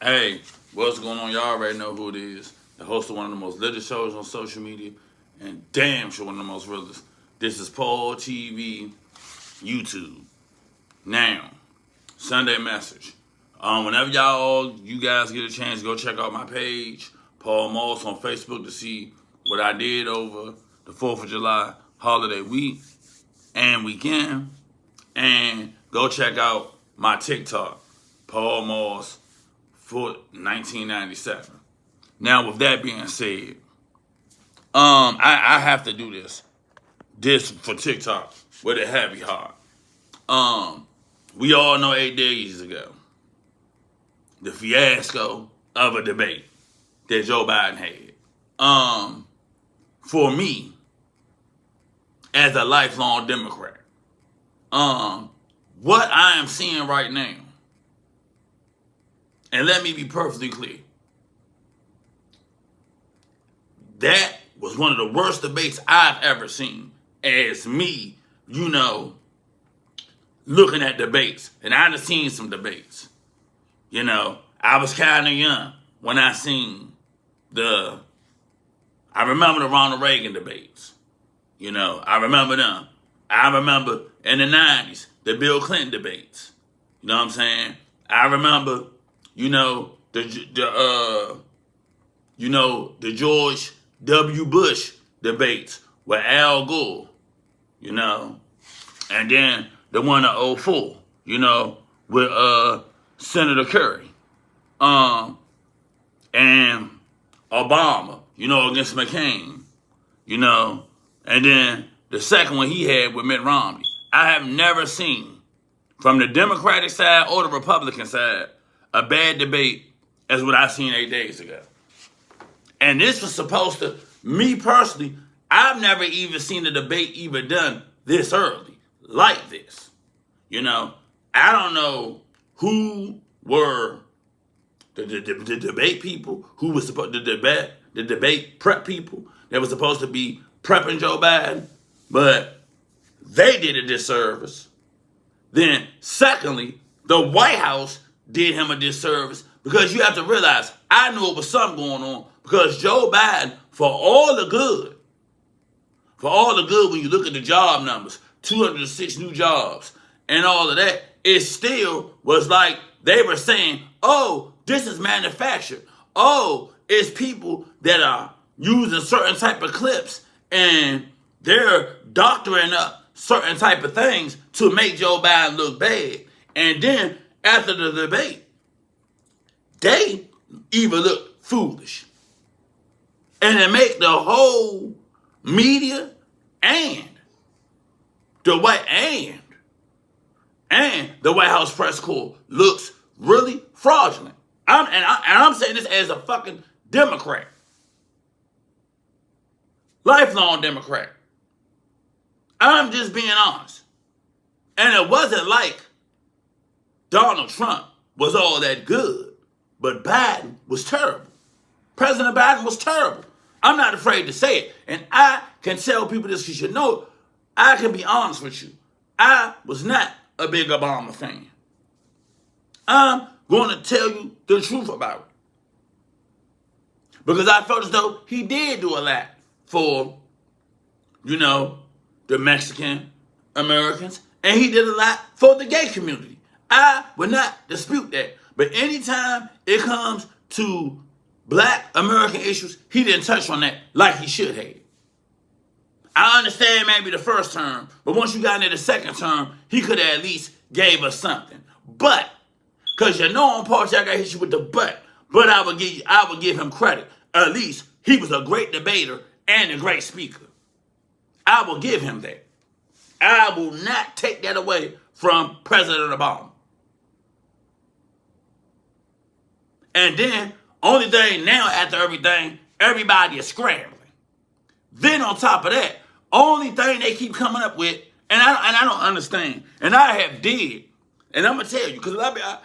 Hey, what's going on? Y'all already know who it is. The host of one of the most latest shows on social media, and damn sure one of the most realest. This is PaulTv YouTube. Now, Sunday message. Whenever you guys get a chance, go check out my page, Paul Moss on Facebook, to see what I did over the 4th of July holiday week and weekend. And go check out my TikTok, Paul Moss for 1997. Now, with that being said, I have to do this for TikTok with a heavy heart. We all know 8 days ago the fiasco of a debate that Joe Biden had. For me, as a lifelong Democrat, what I am seeing right now, and let me be perfectly clear, that was one of the worst debates I've ever seen as me, looking at debates. And I've seen some debates. I was kind of young when I seen I remember the Ronald Reagan debates. I remember them. I remember in the 90s, the Bill Clinton debates. You know what I'm saying? I remember, the George W. Bush debates with Al Gore, and then the one in '04, with Senator Kerry, and Obama, against McCain, and then the second one he had with Mitt Romney. I have never seen, from the Democratic side or the Republican side, a bad debate as what I seen 8 days ago. And this was supposed to, me personally, I've never even seen a debate even done this early, like this. I don't know who were the debate people, who was supposed to the debate prep people that was supposed to be prepping Joe Biden, but they did a disservice. Then, secondly, the White House did him a disservice, because you have to realize, I knew it was something going on, because Joe Biden, for all the good, when you look at the job numbers, 206 new jobs, and all of that, it still was like they were saying, oh, this is manufactured. Oh, it's people that are using certain type of clips, and they're doctoring up certain type of things to make Joe Biden look bad. And then, after the debate, they even look foolish. And it make the whole media and the White House press corps looks really fraudulent. I'm saying this as a fucking Democrat. Lifelong Democrat. I'm just being honest. And it wasn't like Donald Trump was all that good, but Biden was terrible. President Biden was terrible. I'm not afraid to say it. And I can tell people this, because I can be honest with you. I was not a big Obama fan. I'm going to tell you the truth about it. Because I felt as though he did do a lot for, the Mexican Americans. And he did a lot for the gay community. I would not dispute that. But anytime it comes to Black American issues, he didn't touch on that like he should have. I understand maybe the first term, but once you got into the second term, he could have at least gave us something. But, because on part, I got hit you with the but I would give him credit. At least he was a great debater and a great speaker. I will give him that. I will not take that away from President Obama. And then, only thing now, after everything, everybody is scrambling. Then on top of that, only thing they keep coming up with, and I don't understand, and I have did, and I'm going to tell you, because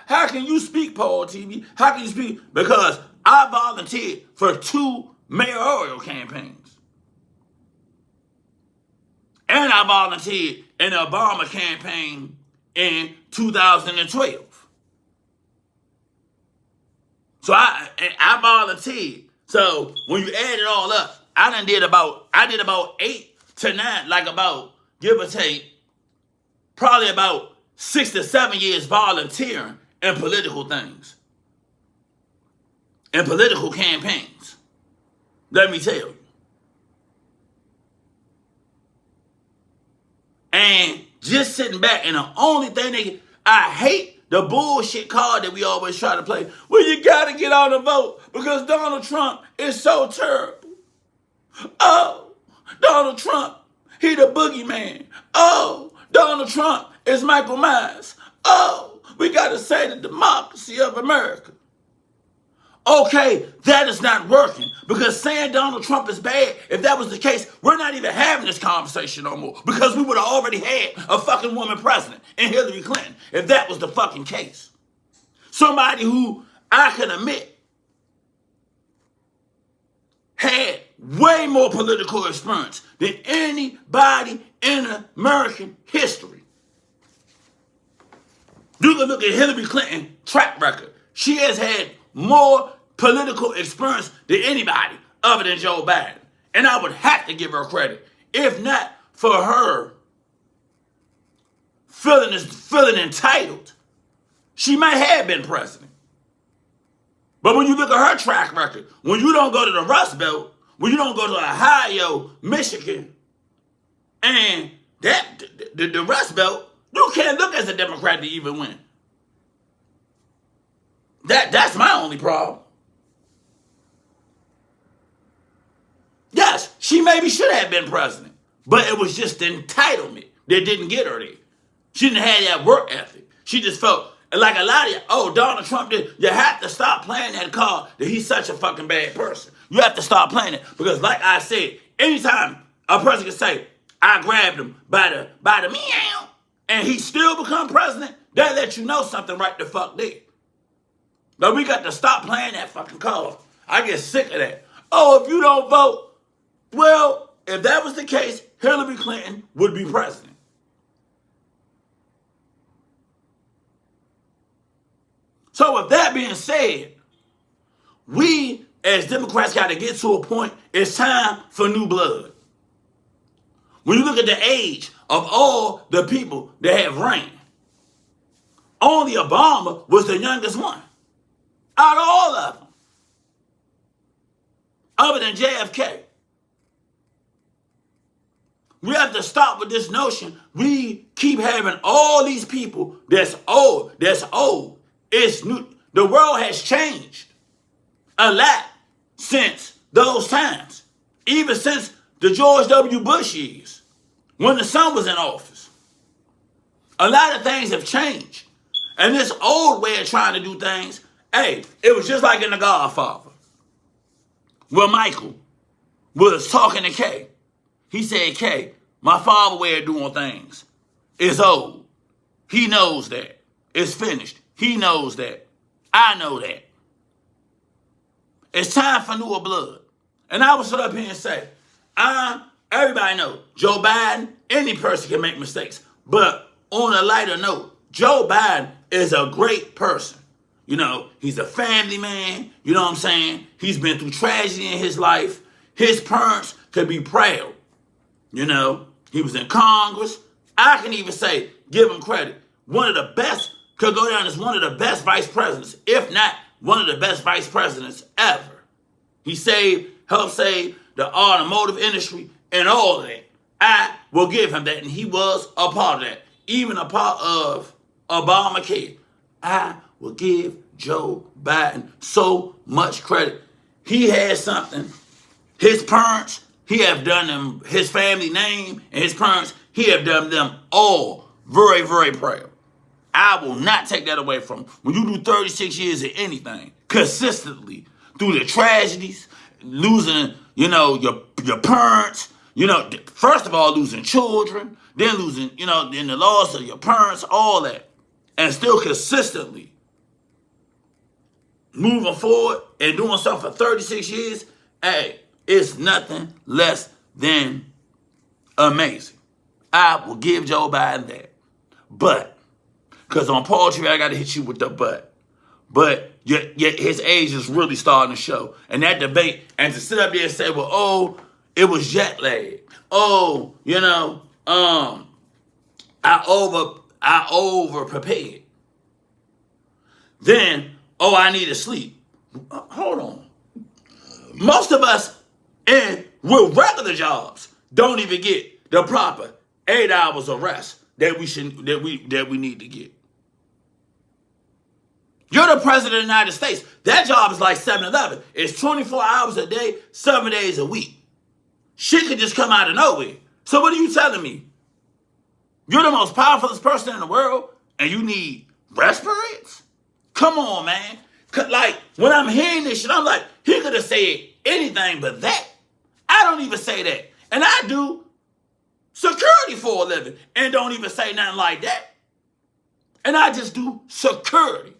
how can you speak, PaulTv? How can you speak? Because I volunteered for 2 mayoral campaigns. And I volunteered in the Obama campaign in 2012. So I volunteered. So when you add it all up, I did about 8 to 9, like about, give or take, probably about 6 to 7 years volunteering in political things, in political campaigns. Let me tell you. And just sitting back, and the only thing I hate the bullshit card that we always try to play. Well, you gotta get on the vote because Donald Trump is so terrible. Oh, Donald Trump, he the boogeyman. Oh, Donald Trump is Michael Myers. Oh, we gotta say the democracy of America. Okay, that is not working because saying Donald Trump is bad, if that was the case, we're not even having this conversation no more because we would have already had a fucking woman president in Hillary Clinton if that was the fucking case. Somebody who I can admit had way more political experience than anybody in American history. You can look at Hillary Clinton's track record. She has had more political experience than anybody other than Joe Biden. And I would have to give her credit. If not for her feeling entitled, she might have been president. But when you look at her track record, when you don't go to the Rust Belt, when you don't go to Ohio, Michigan, and the Rust Belt, you can't look as a Democrat to even win. That's my only problem. Yes, she maybe should have been president, but it was just the entitlement that didn't get her there. She didn't have that work ethic. She just felt like a lot of you, Donald Trump did. You have to stop playing that card that he's such a fucking bad person. You have to stop playing it because, like I said, anytime a person can say, I grabbed him by the meow, and he still become president, that lets you know something right the fuck there. But we got to stop playing that fucking card. I get sick of that. Oh, if you don't vote, well, if that was the case, Hillary Clinton would be president. So with that being said, we as Democrats got to get to a point, it's time for new blood. When you look at the age of all the people that have reigned, only Obama was the youngest one out of all of them, other than JFK. We have to stop with this notion. We keep having all these people that's old. It's new. The world has changed a lot since those times. Even since the George W. Bush years, when the son was in office. A lot of things have changed. And this old way of trying to do things, hey, it was just like in The Godfather, where Michael was talking to Kay. He said, Kay, my father's way of doing things is old. He knows that. It's finished. He knows that. I know that. It's time for newer blood. And I would sit up here and say, everybody knows Joe Biden, any person can make mistakes. But on a lighter note, Joe Biden is a great person. You know, he's a family man. You know what I'm saying? He's been through tragedy in his life. His parents could be proud. You know, he was in Congress. I can even say, give him credit. One of the best, could go down as one of the best vice presidents, if not one of the best vice presidents ever. He helped save the automotive industry and all of that. I will give him that, and he was a part of that. Even a part of Obamacare. I will give Joe Biden so much credit. He had something. His parents, he have done them, his family name and his parents, he have done them all very, very proud. I will not take that away from him. When you do 36 years of anything, consistently, through the tragedies, losing, your parents, first of all, losing children, then losing, then the loss of your parents, all that. And still consistently moving forward and doing something for 36 years, hey, it's nothing less than amazing. I will give Joe Biden that. But, because on PaulTv, I got to hit you with the but. but yet his age is really starting to show. And that debate, and to sit up there and say, well, oh, it was jet lag. Oh, I over prepared. Then, oh, I need to sleep. Hold on. Most of us with regular jobs don't even get the proper 8 hours of rest that we need to get. You're the president of the United States. That job is like 7-Eleven. It's 24 hours a day, 7 days a week. Shit could just come out of nowhere. So what are you telling me? You're the most powerful person in the world and you need rest periods? Come on, man. Like, when I'm hearing this shit, I'm like, he could have said anything but that. I don't even say that. And I do security for a living and don't even say nothing like that. And I just do security.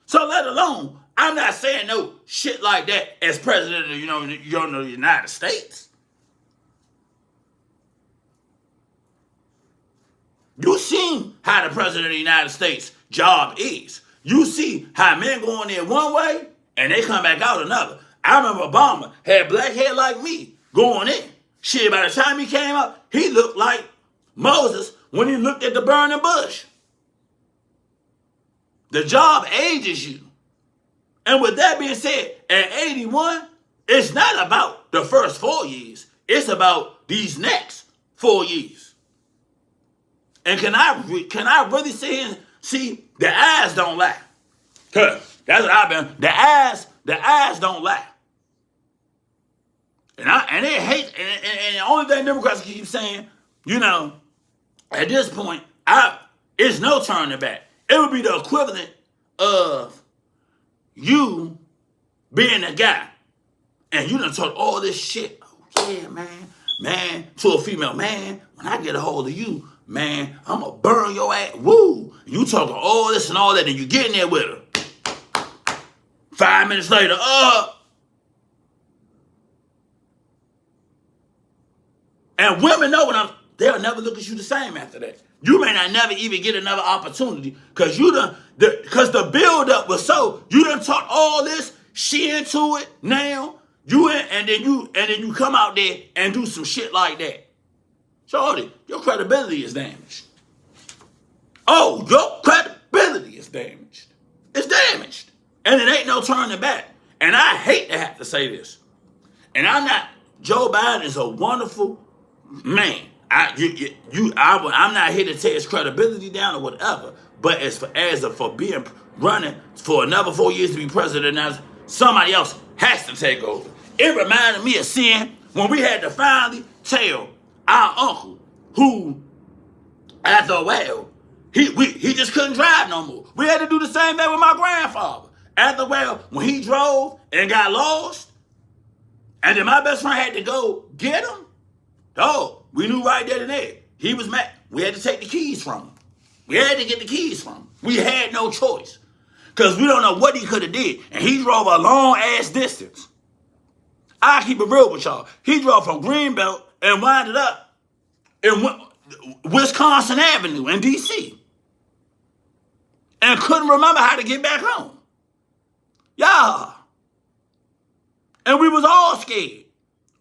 So let alone, I'm not saying no shit like that as president of the United States. You seen how the president of the United States job is. You see how men go in there one way and they come back out another. I remember Obama had black hair like me going in. Shit, by the time he came up, he looked like Moses when he looked at the burning bush. The job ages you. And with that being said, at 81, it's not about the first 4 years. It's about these next 4 years. And can I really sit here and see the eyes don't lie? Cause that's what I've been. The eyes don't lie. And they hate, and the only thing Democrats keep saying, at this point, it's no turning back. It would be the equivalent of you being a guy and you done talk all this shit. Oh yeah, man, to a female, man, when I get a hold of you, man, I'm gonna burn your ass. Woo! You talking all this and all that, and you get in there with her. 5 minutes later, and women know they'll never look at you the same after that. You may not never even get another opportunity because the build up was so you done talk all this, she into it now. And then you come out there and do some shit like that. Shorty, your credibility is damaged. Oh, your credibility is damaged. It's damaged. And it ain't no turning back. And I hate to have to say this. And Joe Biden is a wonderful man. I'm not here to tear his credibility down or whatever, but for being running for another 4 years to be president, now somebody else has to take over. It reminded me of seeing when we had to finally tell our uncle who, after a while, he just couldn't drive no more. We had to do the same thing with my grandfather. After a while, when he drove and got lost, and then my best friend had to go get him, we knew right then and there. He was mad. We had to take the keys from him. We had to get the keys from him. We had no choice. Because we don't know what he could have did. And he drove a long-ass distance. I keep it real with y'all. He drove from Greenbelt and wound up in Wisconsin Avenue in D.C. And couldn't remember how to get back home. Yeah. And we was all scared.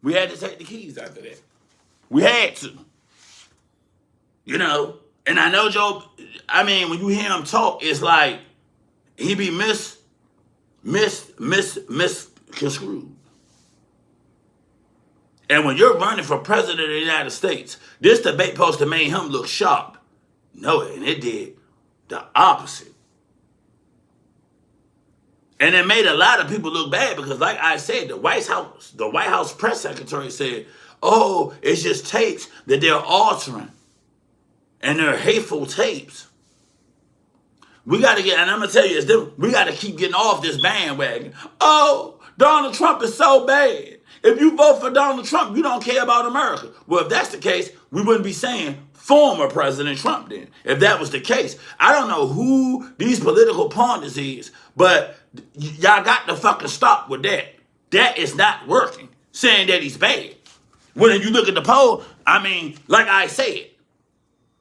We had to take the keys after that. We had to. And I know Joe, when you hear him talk, it's like he be misconstrued. And when you're running for president of the United States, this debate supposed to make him look sharp. No, and it did the opposite. And it made a lot of people look bad because, like I said, the White House press secretary said, oh, it's just tapes that they're altering. And they're hateful tapes. We got to get, and I'm going to tell you, we got to keep getting off this bandwagon. Oh, Donald Trump is so bad. If you vote for Donald Trump, you don't care about America. Well, if that's the case, we wouldn't be saying former President Trump then. If that was the case. I don't know who these political pundits is, but y'all got to fucking stop with that. That is not working, saying that he's bad. When you look at the poll, like I said,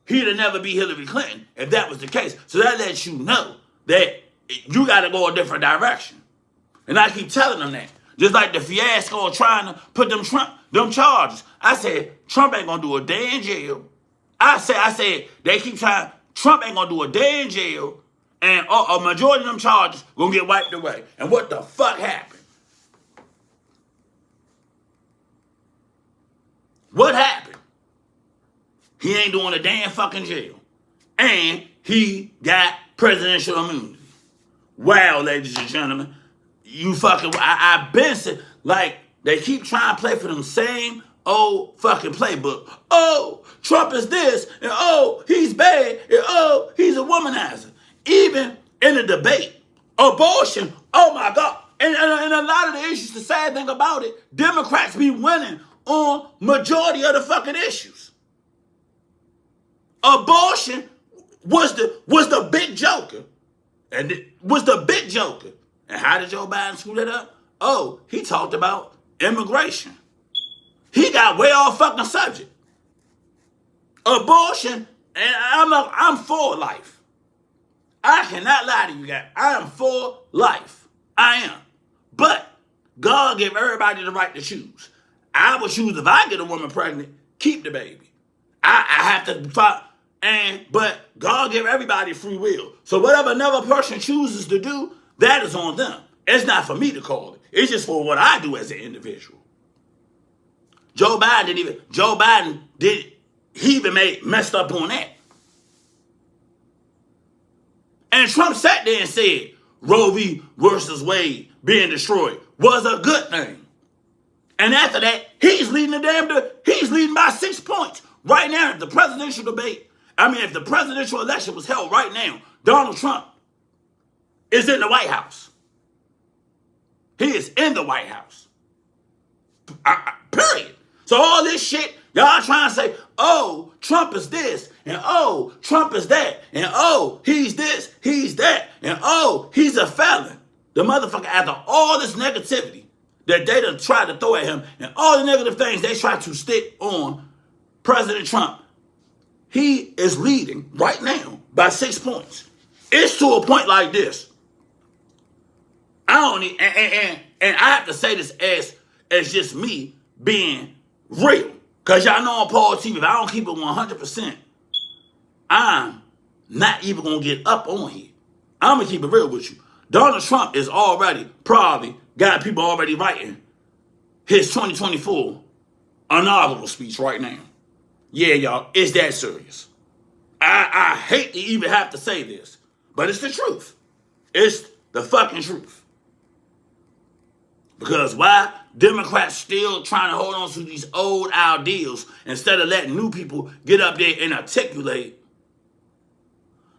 he'd never be Hillary Clinton if that was the case. So that lets you know that you got to go a different direction. And I keep telling them that. Just like the fiasco of trying to put them charges. I said, Trump ain't going to do a day in jail. I said, they keep trying, Trump ain't going to do a day in jail, and a majority of them charges going to get wiped away. And what the fuck happened? What happened? He ain't doing a damn fucking jail. And he got presidential immunity. Wow, ladies and gentlemen. You fucking, I've been saying, like, they keep trying to play for them same old fucking playbook. Oh, Trump is this, and oh, he's bad, and oh, he's a womanizer. Even in the debate, abortion, oh my God. And a lot of the issues, the sad thing about it, Democrats be winning on majority of the fucking issues. Abortion was the big joker. And it was the big joker. And how did Joe Biden screw that up? Oh, he talked about immigration. He got way off fucking subject. Abortion, and I'm for life. I cannot lie to you guys. I am for life. I am. But God gave everybody the right to choose. I would choose if I get a woman pregnant, keep the baby. I have to fight. But God gave everybody free will. So whatever another person chooses to do, that is on them. It's not for me to call it. It's just for what I do as an individual. Joe Biden messed up on that. And Trump sat there and said, Roe v. versus Wade being destroyed was a good thing. And after that, he's leading by 6 points. Right now, if the presidential election was held right now, Donald Trump is in the White House. He is in the White House. Period. So all this shit, y'all trying to say, oh, Trump is this, and oh, Trump is that, and oh, he's this, he's that, and oh, he's a felon. The motherfucker, after all this negativity that they done tried to throw at him, and all the negative things they tried to stick on President Trump, he is leading right now by 6 points. It's to a point like this. I have to say this as just me being real. Because y'all know on PaulTv, if I don't keep it 100%, I'm not even going to get up on here. I'm going to keep it real with you. Donald Trump is already probably got people already writing his 2024 inaugural speech right now. Yeah, y'all, it's that serious. I hate to even have to say this, but it's the truth. It's the fucking truth. Because why? Democrats still trying to hold on to these old ideals instead of letting new people get up there and articulate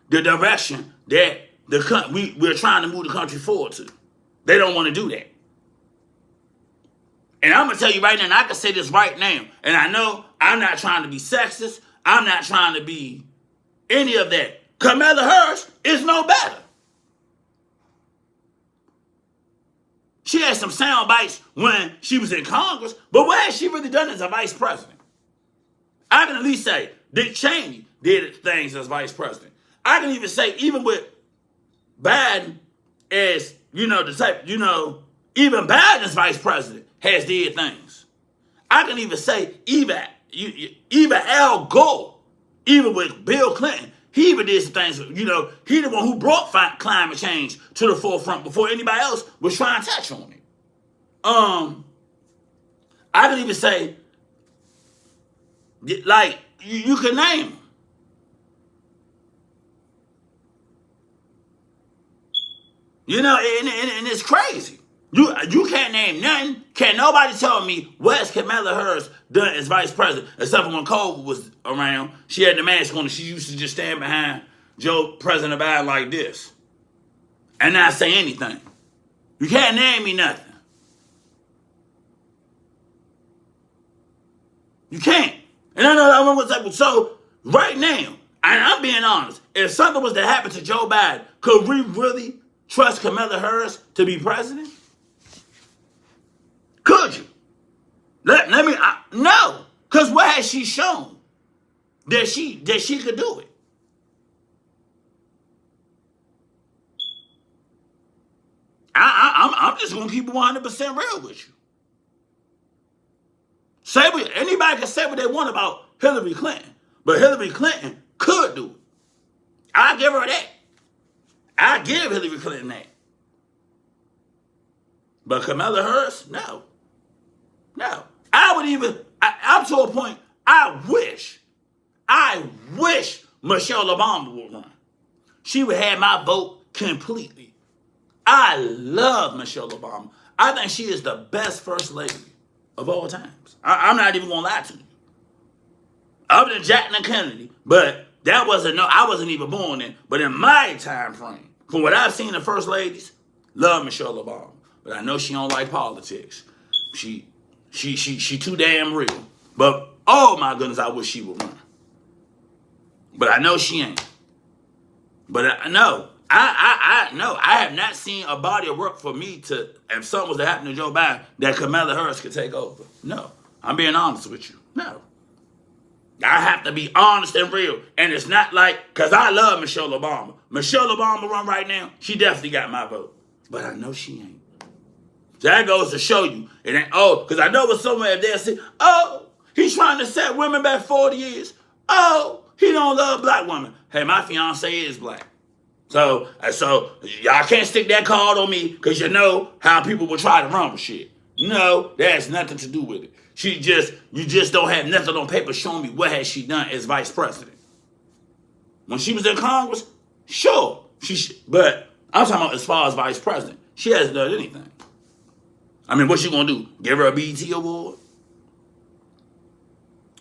the direction that we're trying to move the country forward to. They don't want to do that. And I'm going to tell you right now, and I can say this right now, and I know I'm not trying to be sexist. I'm not trying to be any of that. Kamala Harris is no better. She had some sound bites when she was in Congress, but what has she really done as a vice president? I can at least say Dick Cheney did things as vice president. I can even say, even with Biden as, even Biden's vice president has did things. I can even say, even Al Gore, even with Bill Clinton, he even did some things, he the one who brought climate change to the forefront before anybody else was trying to touch on it. I can even say, like, you can name them. And it's crazy. You can't name nothing. Can't nobody tell me what's Kamala Harris done as vice president, except for when COVID was around. She had the mask on and she used to just stand behind President Biden like this and not say anything. You can't name me nothing. You can't. And I know what's up. So right now, and I'm being honest, if something was to happen to Joe Biden, could we really trust Kamala Harris to be president? Could you? No. Because what has she shown that she could do it? I'm just gonna keep it 100% real with you. Anybody can say what they want about Hillary Clinton, but Hillary Clinton could do it. I give her that. I give Hillary Clinton that. But Kamala Harris, no. I'm to a point, I wish Michelle Obama would run. She would have my vote completely. I love Michelle Obama. I think she is the best first lady of all times. I'm not even going to lie to you. Other than Jacqueline Kennedy, but I wasn't even born then. But in my time frame, from what I've seen of first ladies, love Michelle Obama. But I know she don't like politics. She too damn real. But oh my goodness, I wish she would run. But I know she ain't. But I have not seen a body of work for me to, if something was to happen to Joe Biden, that Kamala Harris could take over. No. I'm being honest with you. No. I have to be honest and real. And it's not like, because I love Michelle Obama. Michelle Obama run right now, she definitely got my vote. But I know she ain't. So that goes to show you. It ain't, because I know with somewhere if they'll say, he's trying to set women back 40 years. He don't love black women. Hey, my fiance is black. So y'all can't stick that card on me because you know how people will try to run with shit. No, that has nothing to do with it. You just don't have nothing on paper showing me what has she done as vice president. When she was in Congress, sure. But I'm talking about as far as vice president. She hasn't done anything. I mean, what's she going to do? Give her a BET award?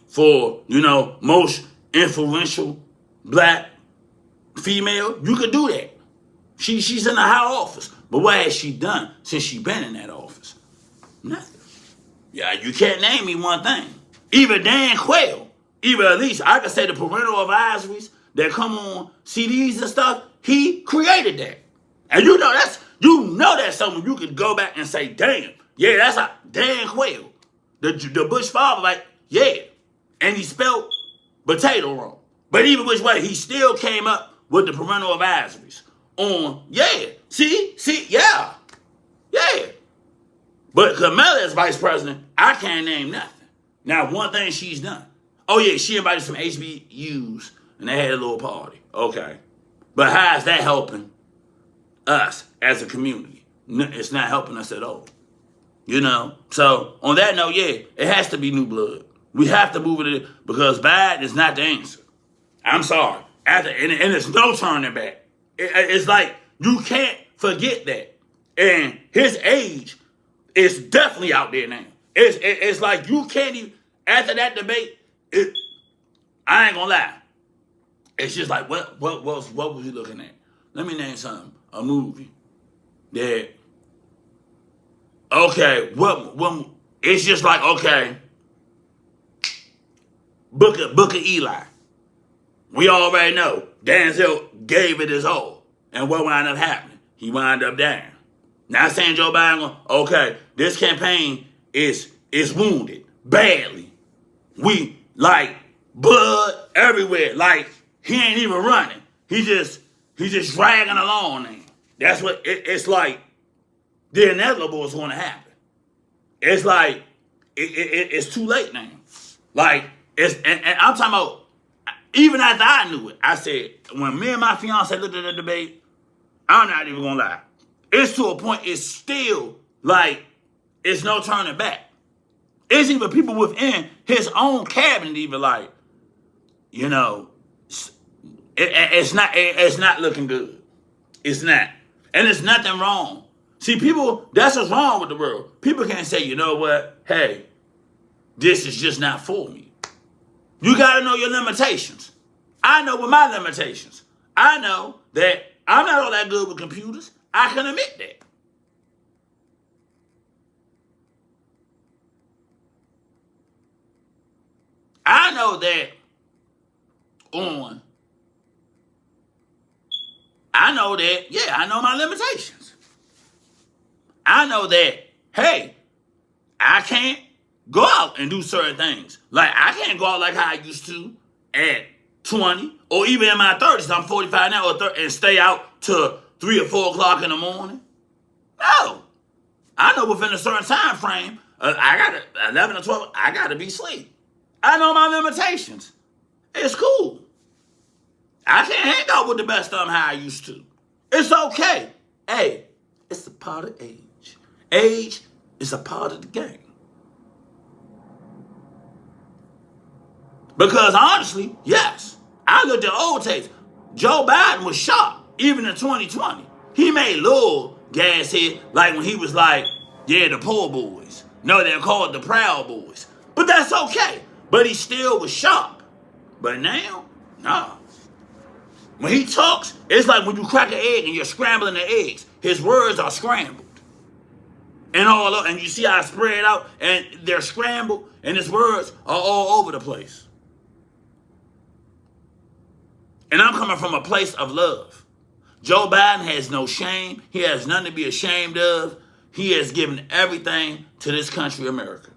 For, most influential black female? You could do that. She's in a high office. But what has she done since she been in that office? Nothing. Yeah, you can't name me one thing. Even Dan Quayle, even at least I could say the parental advisories that come on CDs and stuff, he created that. And that's something you could go back and say, damn, yeah, that's a Dan Quayle. The Bush father, like, yeah. And he spelled potato wrong. But even which way, he still came up with the parental advisories on, yeah. See, yeah. But Kamala as vice president, I can't name nothing. Now, one thing she's done. Oh, yeah, she invited some HBUs, and they had a little party. Okay. But how is that helping us as a community? It's not helping us at all. So, on that note, yeah, it has to be new blood. We have to move it because Biden is not the answer. I'm sorry. And it's no turning back. It's like, you can't forget that. And his age is definitely out there now. It's like you can't even, after that debate, I ain't gonna lie. It's just like, what was you looking at? Let me name something. A movie that, okay, what it's just like, okay, Book of Eli. We already know Denzel gave it his all. And what wound up happening? He wound up dying. Not saying Joe Biden, okay, this campaign is wounded badly. We, like, blood everywhere. Like, he ain't even running. He just dragging along now. That's what, it's like, the inevitable is going to happen. It's like, it's too late now. Like, and I'm talking about, even after I knew it, I said, when me and my fiance looked at the debate, I'm not even going to lie. It's to a point, it's still like, it's no turning back. It's even people within his own cabinet even like, it's not looking good. It's not. And there's nothing wrong. See, people, that's what's wrong with the world. People can't say, you know what, hey, this is just not for me. You got to know your limitations. I know what my limitations. I know that I'm not all that good with computers. I can admit that. I know that I know my limitations. I know that, hey, I can't go out and do certain things. Like, I can't go out like how I used to at 20 or even in my 30s. I'm 45 now and stay out till 3 or 4 o'clock in the morning. No. I know within a certain time frame, I got to, 11 or 12, I got to be asleep. I know my limitations. It's cool. I can't hang out with the best of them how I used to. It's okay. Hey, it's a part of age. Age is a part of the game. Because honestly, yes, I looked at old tapes. Joe Biden was sharp, even in 2020. He made little gas head, like when he was like, yeah, the poor boys. No, they're called the Proud Boys. But that's okay. But he still was sharp. But now, nah. When he talks, it's like when you crack an egg and you're scrambling the eggs. His words are scrambled. And you see how it's spread out, and they're scrambled, and his words are all over the place. And I'm coming from a place of love. Joe Biden has no shame. He has nothing to be ashamed of. He has given everything to this country, America.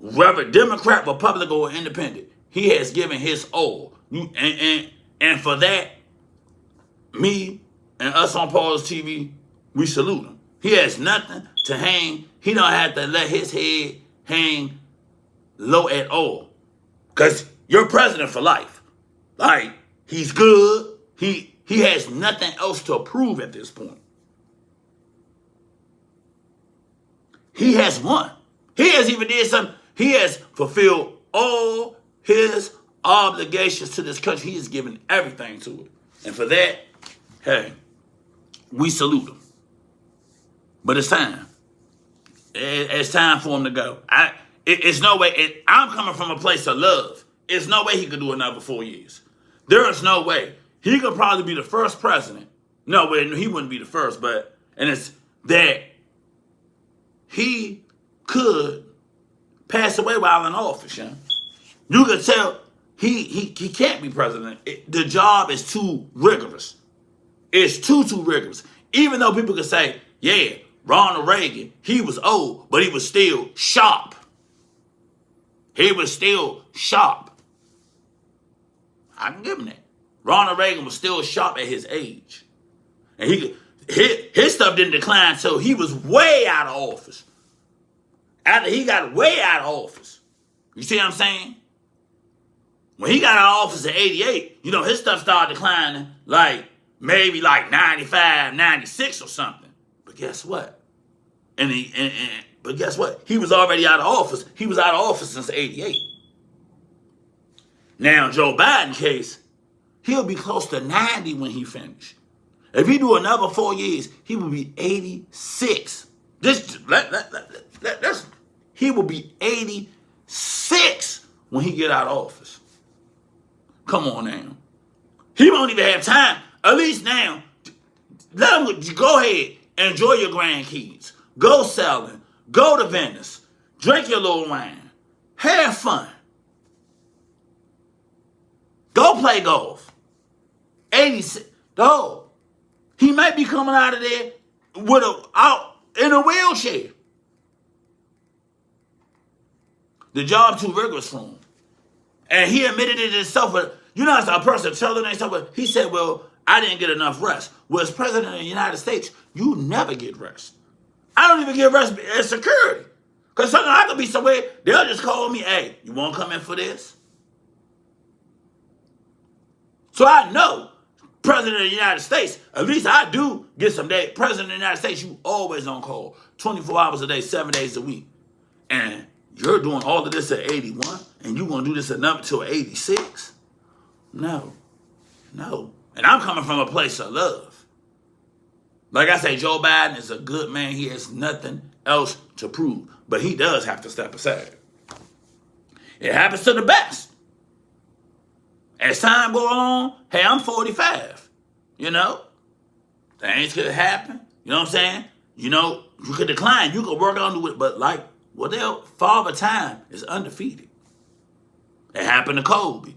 Whether Democrat, Republican, or Independent, he has given his all. And for that, me and us on PaulTv, we salute him. He has nothing to hang. He don't have to let his head hang low at all. Because you're president for life. Like, he's good. He has nothing else to prove at this point. He has won. He has even did something. He has fulfilled all his obligations to this country. He has given everything to it. And for that, hey, we salute him. But it's time. It's time for him to go. It's no way. I'm coming from a place of love. It's no way he could do another 4 years. There is no way. He could probably be the first president. No, he wouldn't be the first, and it's that he could pass away while in office, yeah? You could tell he can't be president. The job is too rigorous. It's too rigorous. Even though people could say, yeah, Ronald Reagan, he was old, but he was still sharp. He was still sharp. I can give him that. Ronald Reagan was still sharp at his age. And his stuff didn't decline until he was way out of office. After he got way out of office. You see what I'm saying? When he got out of office in 88, his stuff started declining maybe 95, 96 or something. But guess what? But guess what? He was already out of office. He was out of office since 88. Now, Joe Biden's case, he'll be close to 90 when he finished. If he do another 4 years, he will be 86. He will be 86 when he get out of office. Come on now. He won't even have time. At least now, let him go ahead and enjoy your grandkids. Go selling. Go to Venice. Drink your little wine. Have fun. Go play golf. 86. Dog. He might be coming out of there out in a wheelchair. The job too rigorous for him. And he admitted it himself. But as a person telling himself, he said, well, I didn't get enough rest. Well, as president of the United States, you never get rest. I don't even get rest as security. Because sometimes I could be somewhere, they'll just call me, hey, you want to come in for this? So I know, president of the United States, at least I do get some day. President of the United States, you always on call. 24 hours a day, 7 days a week. And you're doing all of this at 81, and you're going to do this until 86? No. And I'm coming from a place of love. Like I say, Joe Biden is a good man. He has nothing else to prove. But he does have to step aside. It happens to the best. As time goes on, hey, I'm 45. Things could happen. You know what I'm saying? You could decline. You could work on it. But Father Time is undefeated. It happened to Kobe.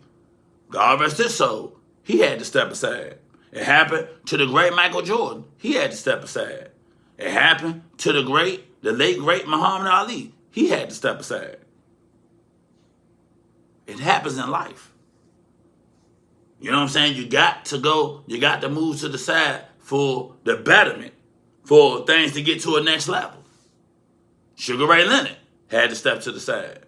God rest his soul. He had to step aside. It happened to the great Michael Jordan. He had to step aside. It happened to the late great Muhammad Ali. He had to step aside. It happens in life. You know what I'm saying? You got to move to the side for the betterment, for things to get to a next level. Sugar Ray Leonard had to step to the side.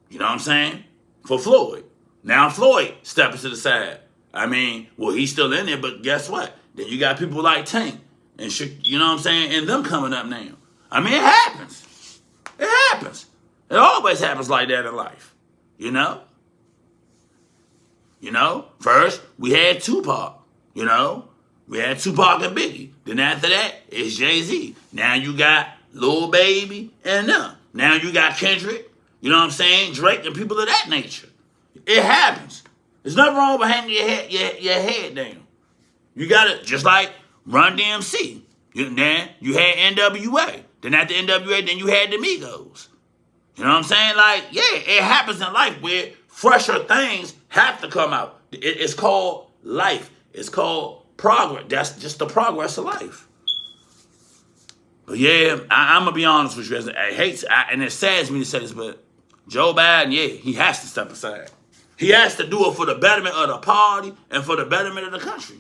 You know what I'm saying? For Floyd. Now Floyd stepping to the side. I mean, well, he's still in there, but guess what? Then you got people like Tank and you know what I'm saying, and them coming up now. I mean, it happens. It happens. It always happens like that in life. You know? You know? First, we had Tupac. You know? We had Tupac and Biggie. Then after that, it's Jay-Z. Now you got Lil Baby and them. Now you got Kendrick. You know what I'm saying? Drake and people of that nature. It happens. There's nothing wrong with hanging your head down. You got to, just like Run DMC. Then you had NWA. Then after NWA, then you had the Migos. You know what I'm saying? Like, yeah, it happens in life where fresher things have to come out. It's called life. It's called progress. That's just the progress of life. But yeah, I'm going to be honest with you. And it saddens me to say this, but Joe Biden, yeah, he has to step aside. He has to do it for the betterment of the party and for the betterment of the country.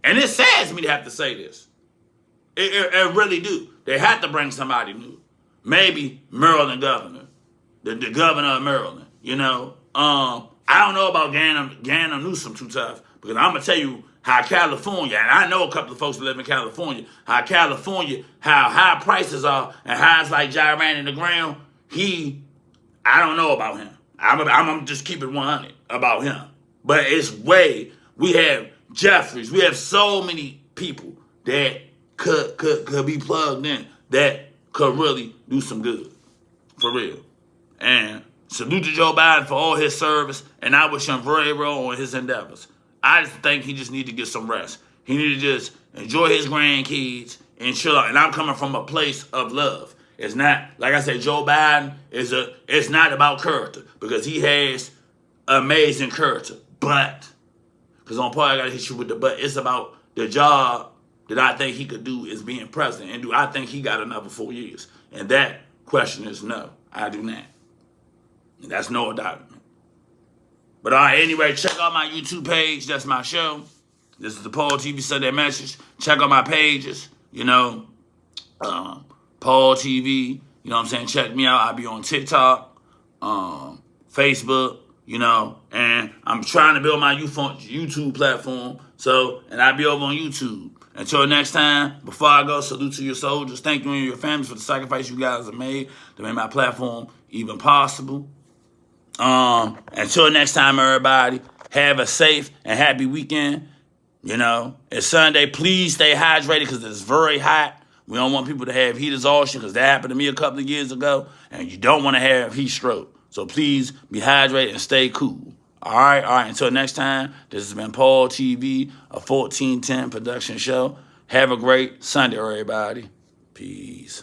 And it saddens me to have to say this. It really do. They have to bring somebody new. Maybe Maryland governor. The governor of Maryland. You know, I don't know about Gavin Newsom too tough, because I'm going to tell you how California, and I know a couple of folks that live in California, how high prices are and how it's like gyrating in the ground. I don't know about him. I'm just keep it 100 about him. But we have Jeffries. We have so many people that could be plugged in that could really do some good. For real. And salute to Joe Biden for all his service, and I wish him very well on his endeavors. I just think he just need to get some rest. He need to just enjoy his grandkids and chill out. And I'm coming from a place of love. It's not, like I said, Joe Biden it's not about character, because he has amazing character. But, because on part I got to hit you with the but, it's about the job that I think he could do is being president. And do I think he got another 4 years? And that question is no, I do not. And that's no doubt. But all right, anyway, check out my YouTube page. That's my show. This is the PaulTv Sunday Message. Check out my pages, you know, PaulTv, you know what I'm saying? Check me out. I'll be on TikTok, Facebook, you know, and I'm trying to build my YouTube platform. And I'll be over on YouTube. Until next time, before I go, salute to your soldiers. Thank you and your families for the sacrifice you guys have made to make my platform even possible. Until next time, everybody, have a safe and happy weekend. You know, it's Sunday. Please stay hydrated because it's very hot. We don't want people to have heat exhaustion, because that happened to me a couple of years ago, and you don't want to have heat stroke. So please be hydrated and stay cool. All right. Until next time, this has been PaulTv, a 1410 production show. Have a great Sunday, everybody. Peace.